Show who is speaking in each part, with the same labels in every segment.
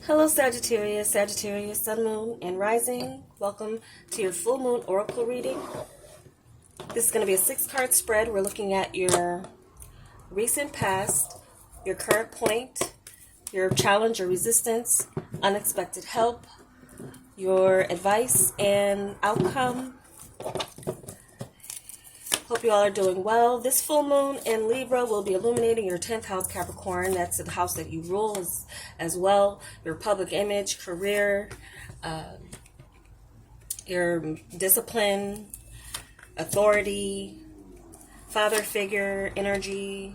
Speaker 1: Hello Sagittarius, Sagittarius, Sun, Moon, and Rising. Welcome to your full moon oracle reading. This is going to be a 6-card spread. We're looking at your recent past, your current point, your challenge or resistance, unexpected help, your advice and outcome. Hope you all are doing well. This full moon in Libra will be illuminating your 10th house Capricorn. That's the house that you rule as well. Your public image, career, your discipline, authority, father figure, energy.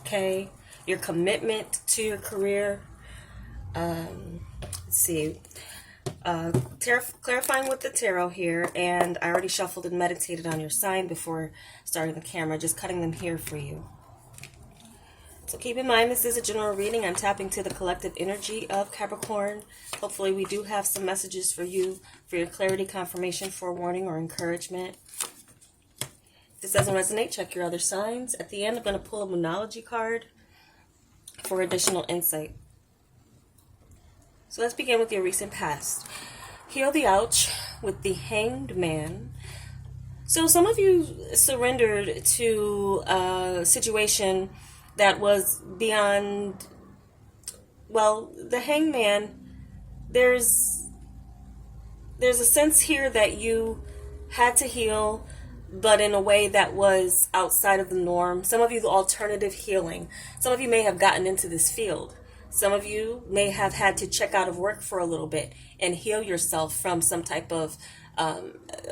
Speaker 1: Okay. Your commitment to your career. Let's see. Clarifying with the tarot here, and I already shuffled and meditated on your sign before starting the camera, just cutting them here for you. So keep in mind, this is a general reading. I'm tapping to the collective energy of Capricorn. Hopefully we do have some messages for you, for your clarity, confirmation, forewarning, or encouragement. If this doesn't resonate, check your other signs. At the end, I'm going to pull a Moonology card for additional insight. So let's begin with your recent past. Heal the ouch with the Hanged Man. So some of you surrendered to a situation that was beyond, well, the Hanged Man, there's a sense here that you had to heal, but in a way that was outside of the norm. Some of you, the alternative healing. Some of you may have gotten into this field. Some of you may have had to check out of work for a little bit and heal yourself from some type of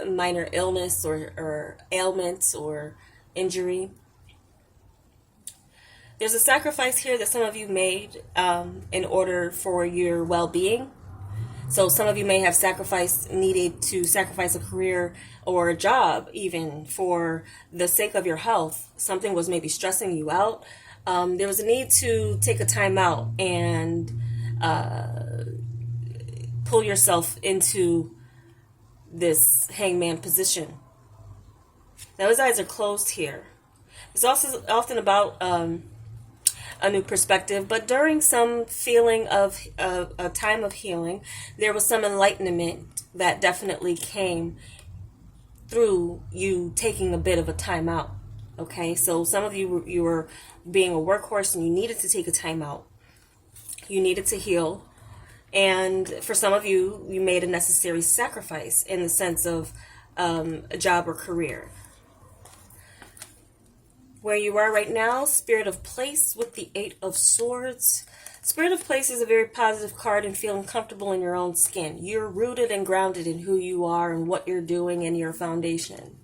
Speaker 1: minor illness or ailment or injury. There's a sacrifice here that some of you made in order for your well-being. So some of you may have needed to sacrifice a career or a job even for the sake of your health. Something was maybe stressing you out. There was a need to take a time out and pull yourself into this hangman position. Now his eyes are closed here. It's also often about a new perspective, but during some feeling of a time of healing, there was some enlightenment that definitely came through you taking a bit of a time out. Okay, so some of you were being a workhorse and you needed to take a time out. You needed to heal. And for some of you, you made a necessary sacrifice in the sense of a job or career. Where you are right now, Spirit of Place with the 8 of Swords. Spirit of Place is a very positive card and feeling comfortable in your own skin. You're rooted and grounded in who you are and what you're doing and your foundation.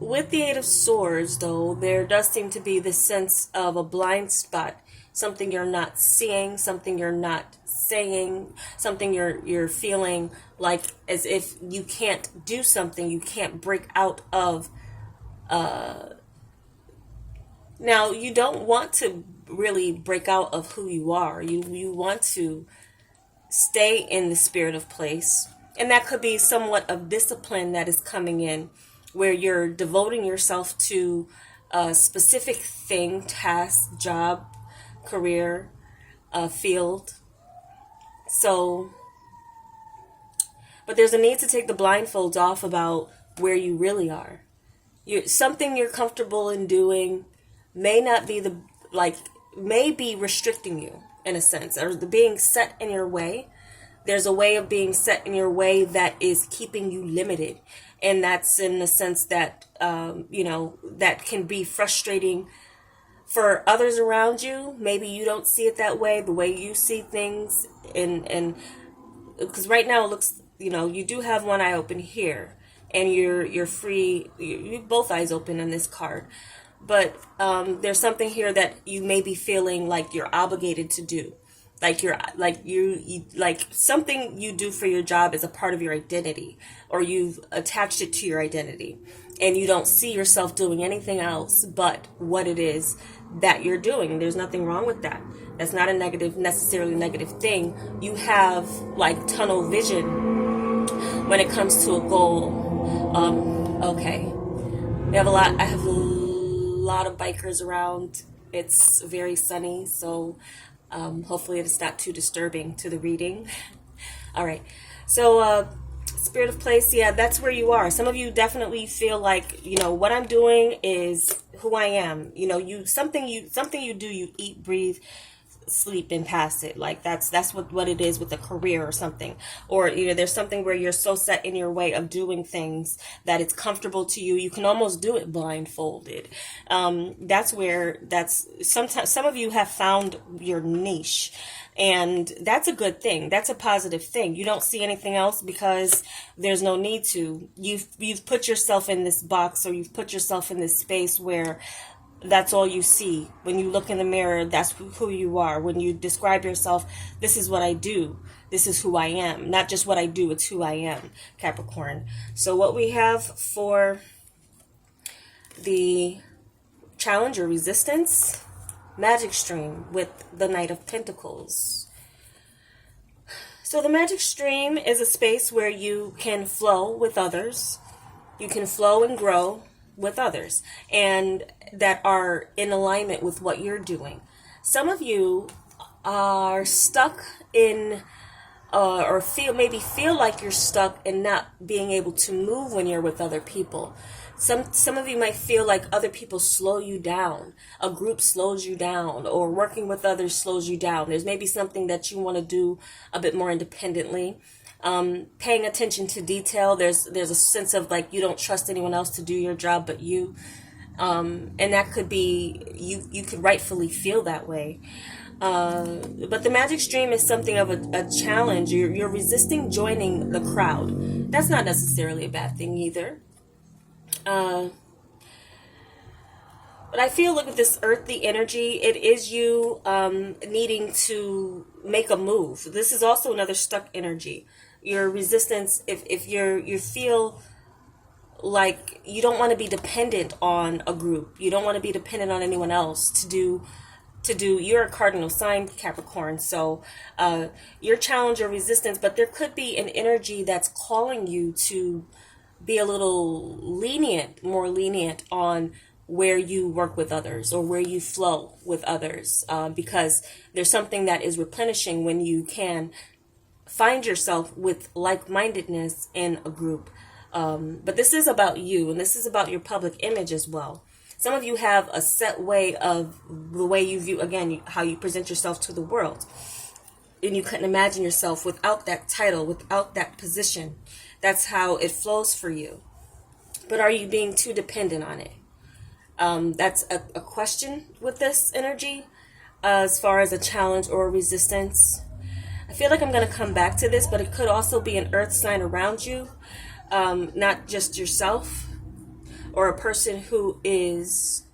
Speaker 1: With the 8 of Swords, though, there does seem to be this sense of a blind spot, something you're not seeing, something you're not saying, something you're feeling like as if you can't do something, you can't break out of. Now, you don't want to really break out of who you are. You want to stay in the Spirit of Place, and that could be somewhat of discipline that is coming in, where you're devoting yourself to a specific thing, task, job, career, field. So, but there's a need to take the blindfolds off about where you really are. Something you're comfortable in doing may not be may be restricting you in a sense, or being set in your way. There's a way of being set in your way that is keeping you limited. And that's in the sense that, that can be frustrating for others around you. Maybe you don't see it that way, the way you see things. And because right now it looks, you do have one eye open here. And you're free, you both eyes open on this card. But there's something here that you may be feeling like you're obligated to do. Like something you do for your job is a part of your identity, or you've attached it to your identity, and you don't see yourself doing anything else but what it is that you're doing. There's nothing wrong with that. That's not a necessarily negative thing. You have like tunnel vision when it comes to a goal. Okay. I have a lot of bikers around. It's very sunny, so Hopefully it's not too disturbing to the reading. All right. So, spirit of place, yeah, that's where you are. Some of you definitely feel like, what I'm doing is who I am. Something you do, you eat, breathe, sleep, and pass it. Like that's what it is with a career or something. Or there's something where you're so set in your way of doing things that it's comfortable to you. You can almost do it blindfolded. That's sometimes some of you have found your niche. And that's a good thing. That's a positive thing. You don't see anything else because there's no need to. You've put yourself in this box, or you've put yourself in this space where that's all you see. When you look in the mirror, that's who you are. When you describe yourself, this is what I do. This is who I am. Not just what I do, it's who I am, Capricorn. So what we have for the challenge or resistance, magic stream with the Knight of Pentacles. So the magic stream is a space where you can flow with others. You can flow and grow with others, and that are in alignment with what you're doing. Some of you are stuck in or feel like you're stuck in not being able to move when you're with other people. Some of you might feel like other people slow you down. A group slows you down, or working with others slows you down. There's maybe something that you want to do a bit more independently. Paying attention to detail. There's a sense of like you don't trust anyone else to do your job but you. And that could be, you could rightfully feel that way. But the magic stream is something of a challenge. You're resisting joining the crowd. That's not necessarily a bad thing either. But I feel like with this earthy energy, it is you needing to make a move. This is also another stuck energy. Your resistance, if you feel like you don't want to be dependent on a group. You don't want to be dependent on anyone else to do, you're a cardinal sign, Capricorn. So your challenge or resistance, but there could be an energy that's calling you to be a little more lenient on where you work with others or where you flow with others, because there's something that is replenishing when you can find yourself with like-mindedness in a group. But this is about you, and this is about your public image as well. Some of you have a set way of the way you view, again, how you present yourself to the world. And you couldn't imagine yourself without that title, without that position. That's how it flows for you. But are you being too dependent on it? That's a question with this energy, as far as a challenge or a resistance. I feel like I'm going to come back to this, but it could also be an earth sign around you, not just yourself, or a person who is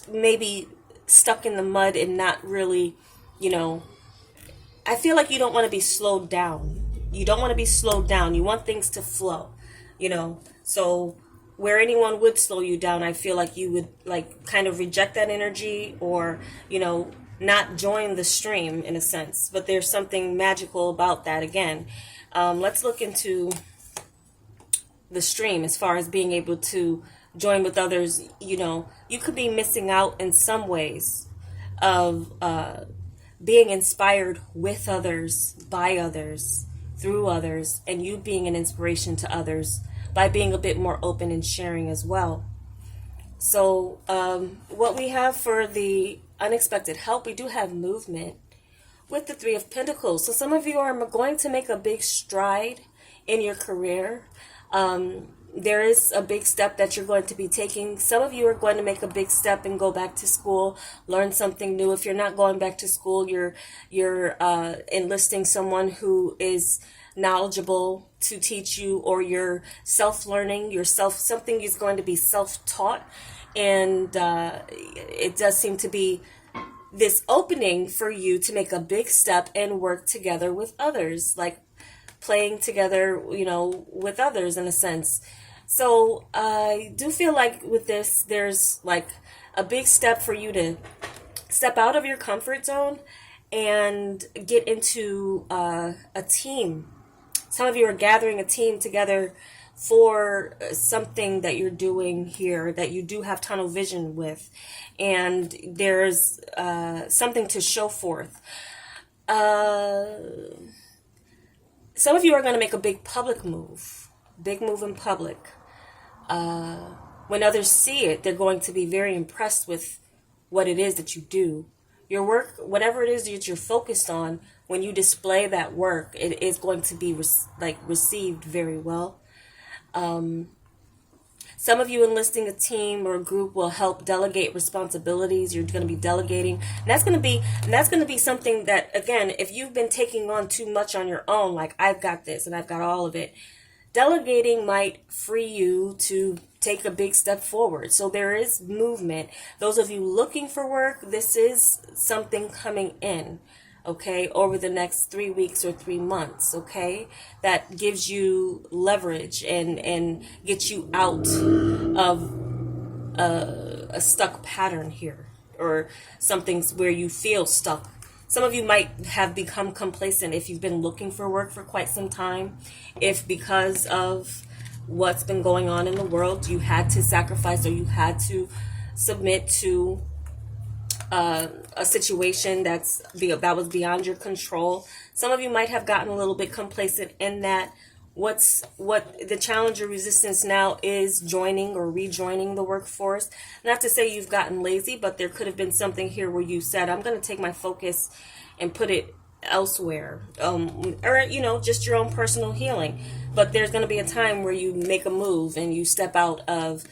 Speaker 1: maybe stuck in the mud and not really, I feel like you don't want to be slowed down. You don't want to be slowed down. You want things to flow, So where anyone would slow you down, I feel like you would kind of reject that energy, or, not join the stream in a sense. But there's something magical about that again. Let's look into the stream as far as being able to join with others. You could be missing out in some ways of being inspired with others, by others, through others, and you being an inspiration to others by being a bit more open and sharing as well. So what we have for the unexpected help, we do have movement with the Three of Pentacles. So some of you are going to make a big stride in your career. There is a big step that you're going to be taking. Some of you are going to make a big step and go back to school, learn something new. If you're not going back to school, you're enlisting someone who is knowledgeable to teach you, or you're self-learning something is going to be self-taught. And it does seem to be this opening for you to make a big step and work together with others, like playing together, with others in a sense. So I do feel like with this, there's like a big step for you to step out of your comfort zone and get into a team. Some of you are gathering a team together for something that you're doing here that you do have tunnel vision with, and there's something to show forth. Some of you are going to make a big public move, big move in public. When others see it, they're going to be very impressed with what it is that you do. Your work, whatever it is that you're focused on, when you display that work, it is going to be received very well. Some of you enlisting a team or a group will help delegate responsibilities. You're going to be delegating. And that's going to be something that, again, if you've been taking on too much on your own, like I've got this and I've got all of it, delegating might free you to take a big step forward. So there is movement. Those of you looking for work, this is something coming in, okay, over the next 3 weeks or 3 months, okay, that gives you leverage and gets you out of a stuck pattern here, or something where you feel stuck. Some of you might have become complacent if you've been looking for work for quite some time, if because of what's been going on in the world, you had to sacrifice or you had to submit to a situation that was beyond your control. Some of you might have gotten a little bit complacent in that. What the challenge or resistance now is joining or rejoining the workforce. Not to say you've gotten lazy, but there could have been something here where you said, I'm going to take my focus and put it elsewhere, or just your own personal healing. But there's going to be a time where you make a move and you step out of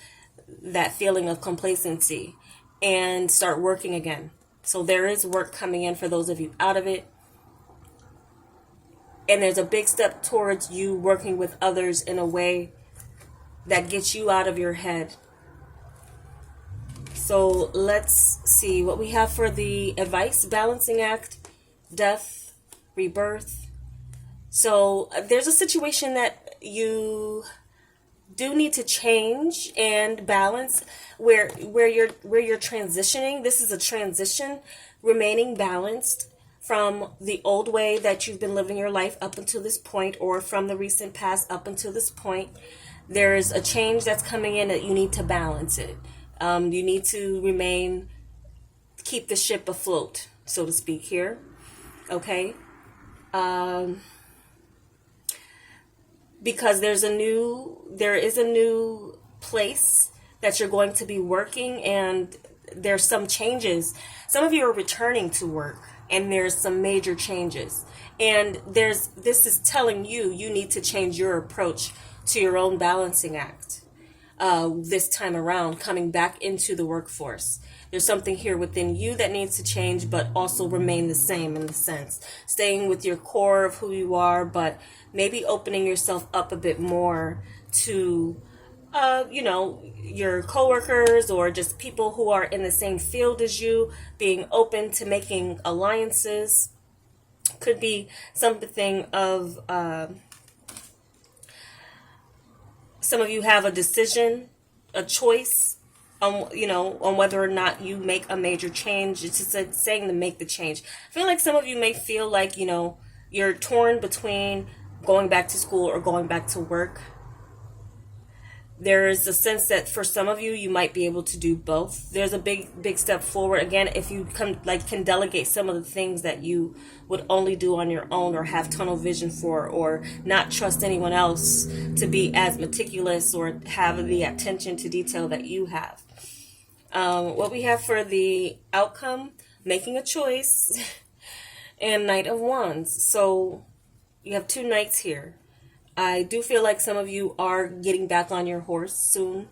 Speaker 1: that feeling of complacency and start working again. So there is work coming in for those of you out of it. And there's a big step towards you working with others in a way that gets you out of your head. So let's see what we have for the advice. Balancing act, death, rebirth. So there's a situation that you do need to change and balance where you're transitioning. This is a transition, remaining balanced from the old way that you've been living your life up until this point, or from the recent past up until this point. There's a change that's coming in that you need to balance it. You need to keep the ship afloat, so to speak here. Okay? Because there is a new place that you're going to be working, and there's some changes. Some of you are returning to work, and there's some major changes. And this is telling you need to change your approach to your own balancing act this time around, coming back into the workforce. There's something here within you that needs to change, but also remain the same in the sense. Staying with your core of who you are, but maybe opening yourself up a bit more to your coworkers or just people who are in the same field as you, being open to making alliances. Could be something of some of you have a decision, a choice on whether or not you make a major change. It's just saying to make the change. I feel like some of you may feel like, you're torn between going back to school or going back to work. There's a sense that for some of you, you might be able to do both. There's a big step forward. Again, if you can delegate some of the things that you would only do on your own, or have tunnel vision for, or not trust anyone else to be as meticulous or have the attention to detail that you have. What we have for the outcome, making a choice, and Knight of Wands. So you have 2 knights here. I do feel like some of you are getting back on your horse soon,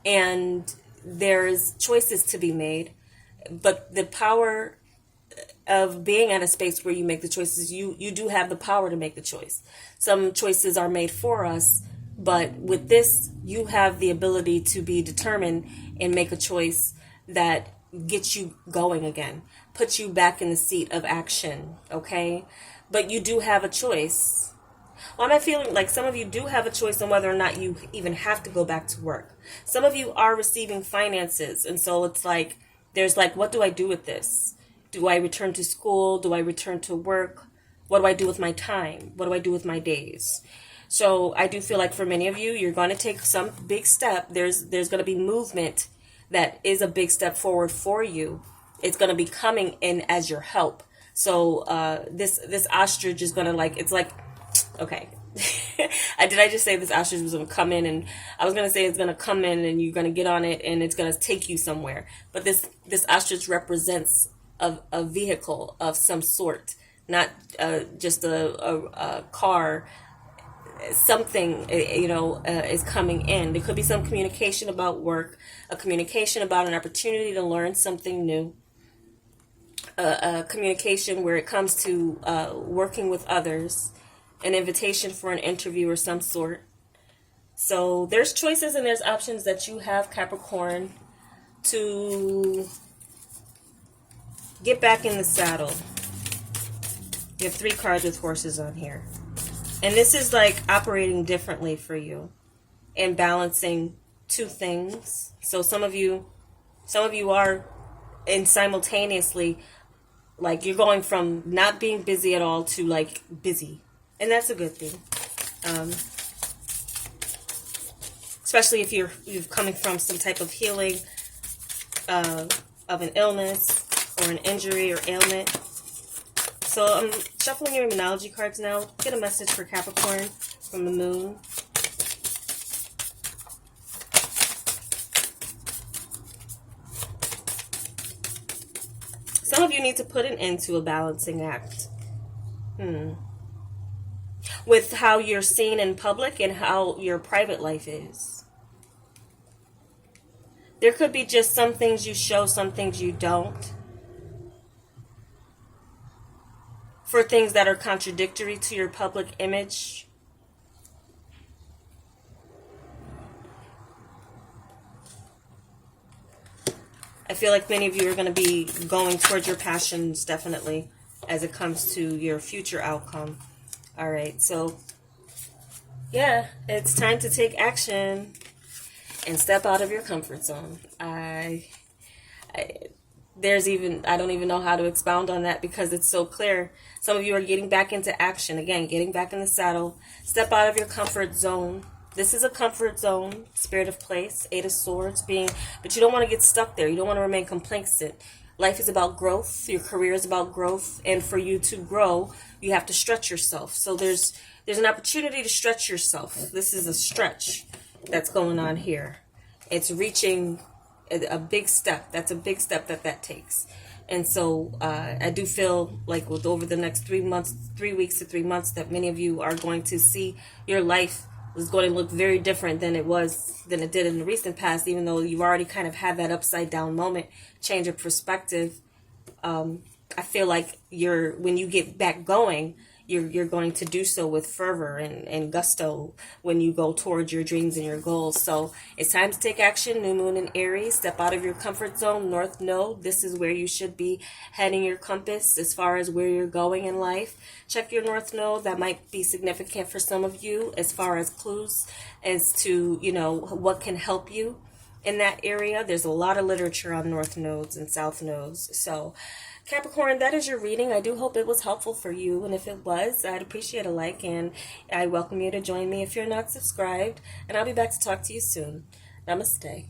Speaker 1: and there's choices to be made, but the power of being at a space where you make the choices, you do have the power to make the choice. Some choices are made for us, but with this, you have the ability to be determined and make a choice that gets you going again, puts you back in the seat of action, okay? But you do have a choice. Well, I'm feeling like some of you do have a choice on whether or not you even have to go back to work. Some of you are receiving finances, and so it's like, there's what do I do with this? Do I return to school? Do I return to work? What do I do with my time? What do I do with my days? So I do feel like for many of you, you're going to take some big step. There's going to be movement that is a big step forward for you. It's going to be coming in as your help. So this ostrich is going to it's like, okay. Did I just say this ostrich was going to come in? And I was going to say it's going to come in and you're going to get on it and it's going to take you somewhere. But this ostrich represents a vehicle of some sort, not just a car. Something, is coming in. There could be some communication about work, a communication about an opportunity to learn something new, a communication where it comes to working with others, an invitation for an interview or some sort. So there's choices and there's options that you have, Capricorn, to get back in the saddle. You have 3 cards with horses on here. And this is like operating differently for you and balancing 2 things. So some of you are simultaneously, like, you're going from not being busy at all to like busy. And that's a good thing. Especially if you're coming from some type of healing of an illness or an injury or ailment. So I'm shuffling your Numerology cards now. Get a message for Capricorn from the moon. Some of you need to put an end to a balancing act. With how you're seen in public and how your private life is. There could be just some things you show, some things you don't. For things that are contradictory to your public image. I feel like many of you are going to be going towards your passions, definitely, as it comes to your future outcome. All right, so, yeah, it's time to take action and step out of your comfort zone. I don't even know how to expound on that because it's so clear. Some of you are getting back into action. Again, getting back in the saddle. Step out of your comfort zone. This is a comfort zone. Spirit of place. 8 of Swords but you don't want to get stuck there. You don't want to remain complacent. Life is about growth. Your career is about growth. And for you to grow, you have to stretch yourself. So there's an opportunity to stretch yourself. This is a stretch that's going on here. It's reaching a big step. That's a big step that takes. And so I do feel like with over the next 3 weeks to 3 months, that many of you are going to see your life is going to look very different than it did in the recent past, even though you've already kind of had that upside down moment, change of perspective. I feel like when you get back going, you're going to do so with fervor and gusto when you go towards your dreams and your goals. So it's time to take action. New moon in Aries. Step out of your comfort zone. North node. This is where you should be heading your compass as far as where you're going in life. Check your north node. That might be significant for some of you as far as clues as to, what can help you in that area. There's a lot of literature on north nodes and south nodes. So Capricorn, that is your reading. I do hope it was helpful for you. And if it was, I'd appreciate a like. And I welcome you to join me if you're not subscribed. And I'll be back to talk to you soon. Namaste.